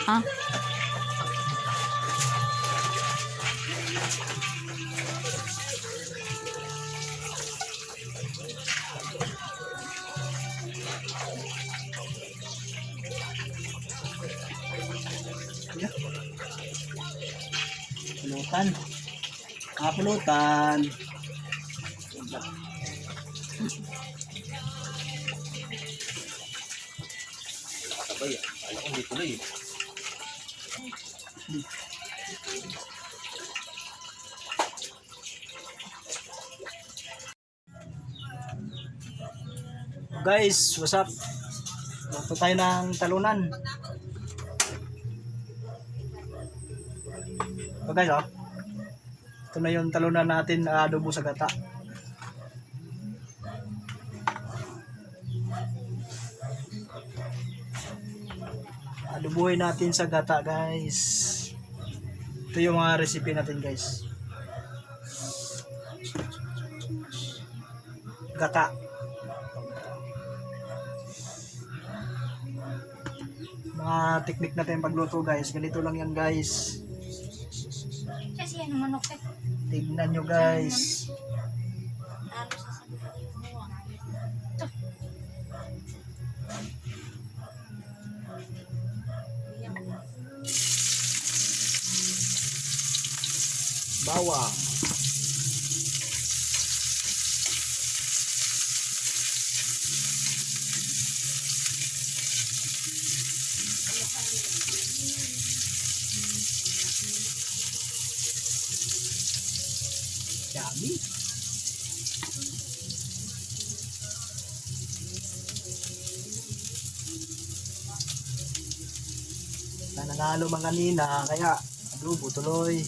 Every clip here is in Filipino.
Ha? Yeah. Pulutan. Pulutan. Sabay, alam ko hindi tuloy. Guys, what's up? Luto tayo ng talunan. So guys, oh. Ito na yung talunan natin, adobo sa gata. Adobohin natin sa gata, guys. Ito yung mga recipe natin, guys. Gata. Mga teknik natin pagluto, guys. Ganito lang yan, guys. Kasi yan ang manok eh. Tignan nyo, guys. Bawang. Yummy. Nanalo man kanina, kaya adobo tuloy.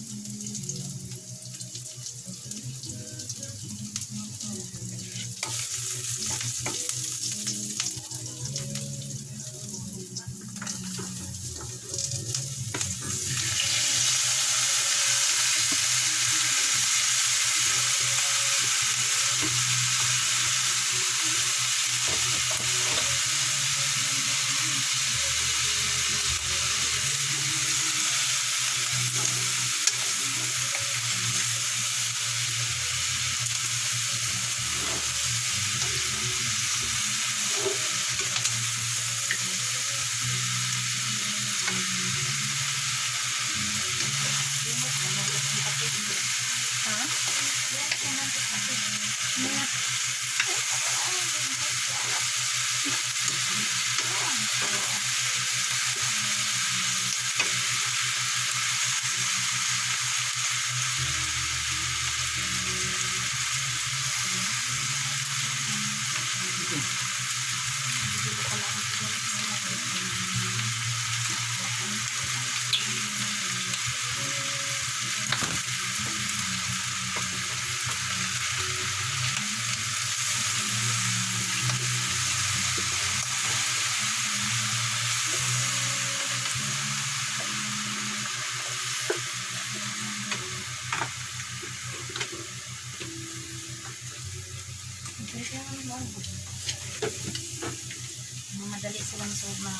Madali silang sulog na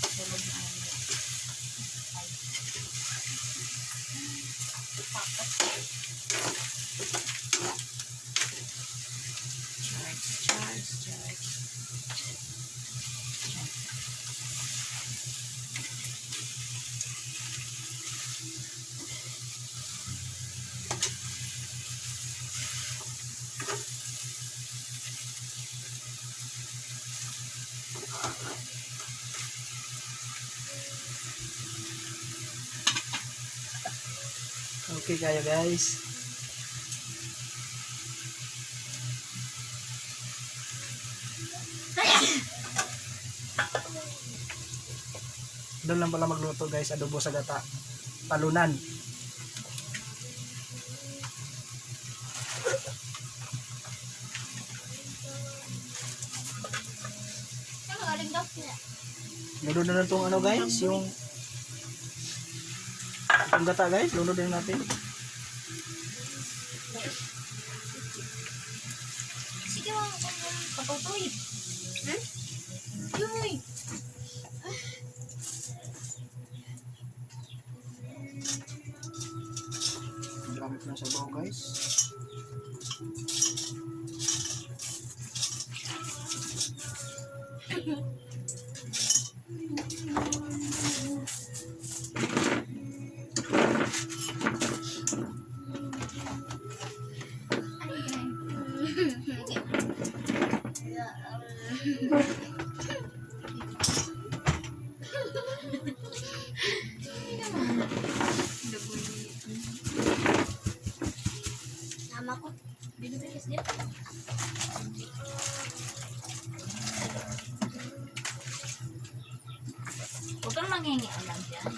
sulog na ano. Charge. Okay kayo, guys. Doon lang pala magluto, guys, adobo sa gata. Talunan. Lunod na lang itong ano, guys, yung gata, guys. Lunod din natin. Sige mo, patutoy. Yuy! ng sabaw guys. Nama ko. Bibilis din. Huwag kang manghingi alam dyan.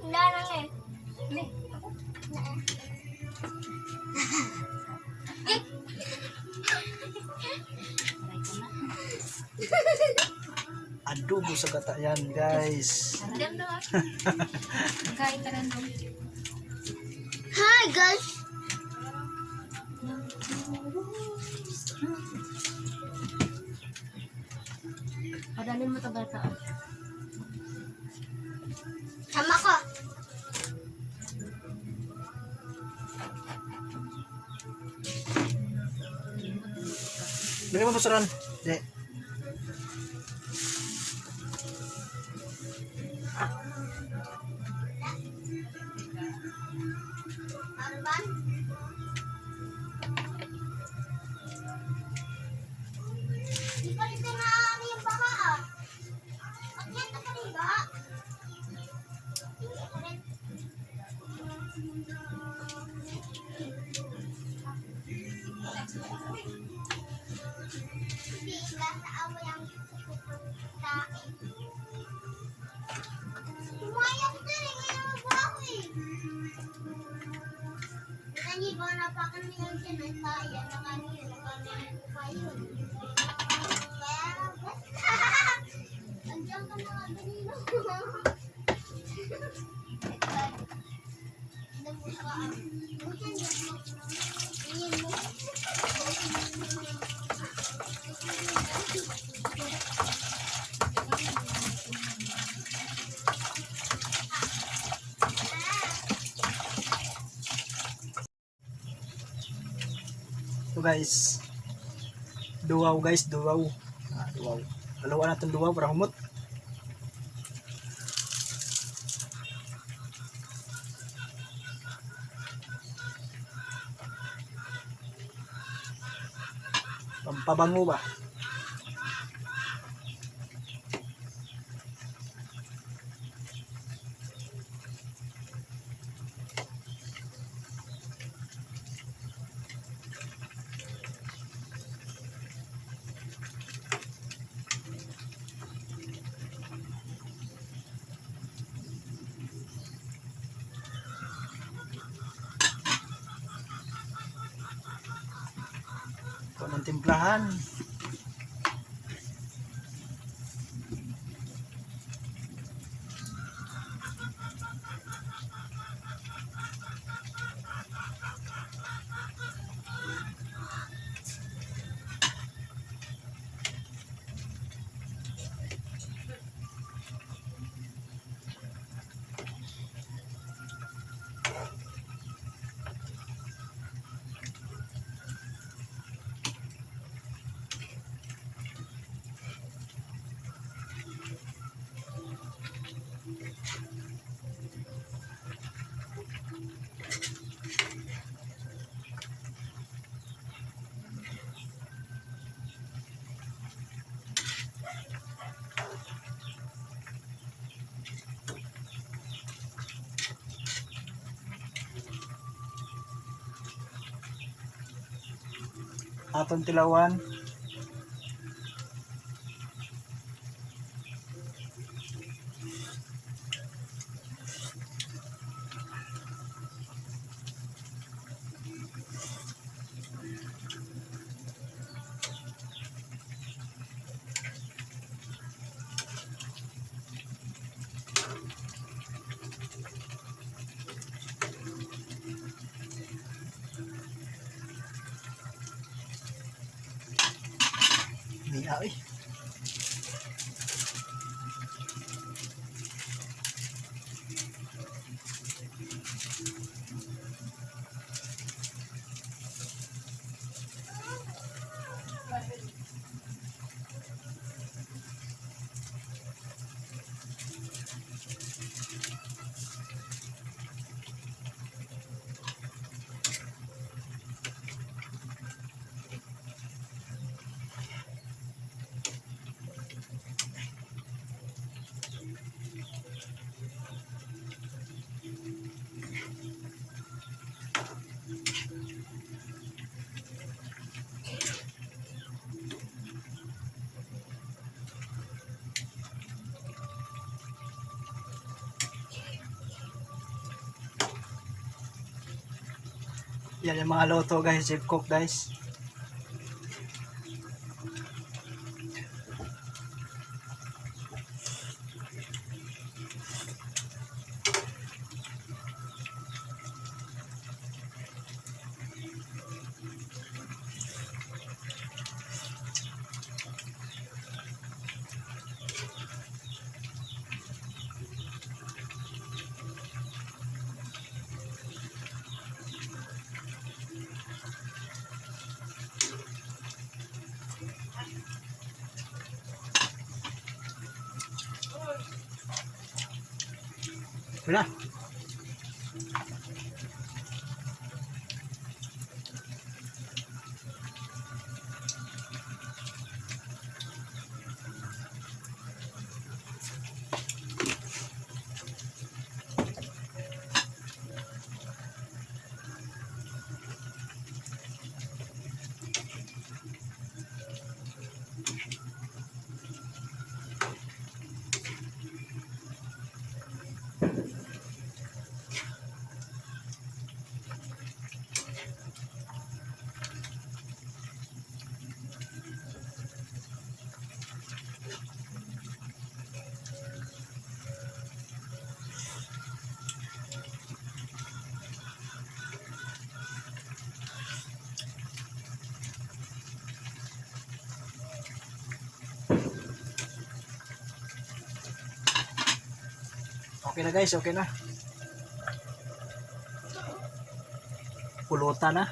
Wala na nga eh. Adobo sa gata yan guys. Random doon. Kahit random. Hi guys! Padalin mo ito bata. Sama ko! Bili mo basaran. Di. Arban? Di pa rin na yung baka ah. Bakit na kaniba? Hindi ka rin. Hindi ka sa away ang tae. Tumayok din eh. Ngayon magbago eh. Nanti ba napakan niya siya ng kaya na kanina nakanin ko pa yun. Kaya andiyan ka na nga ganino. So guys. Duwaw guys, duwaw. Duwaw. Dalawa natin duwaw para humot. Pampabango ba? Kung ng timplahan. Atong tilawan. Di ay. Yan yung mga loto guys, chef cook guys. Wala. Okay na guys, okay na. Pulutan na.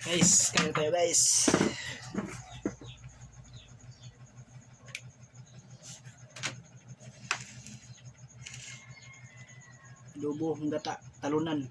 Guys, kayo tayo guys. Adobo, gata, talunan.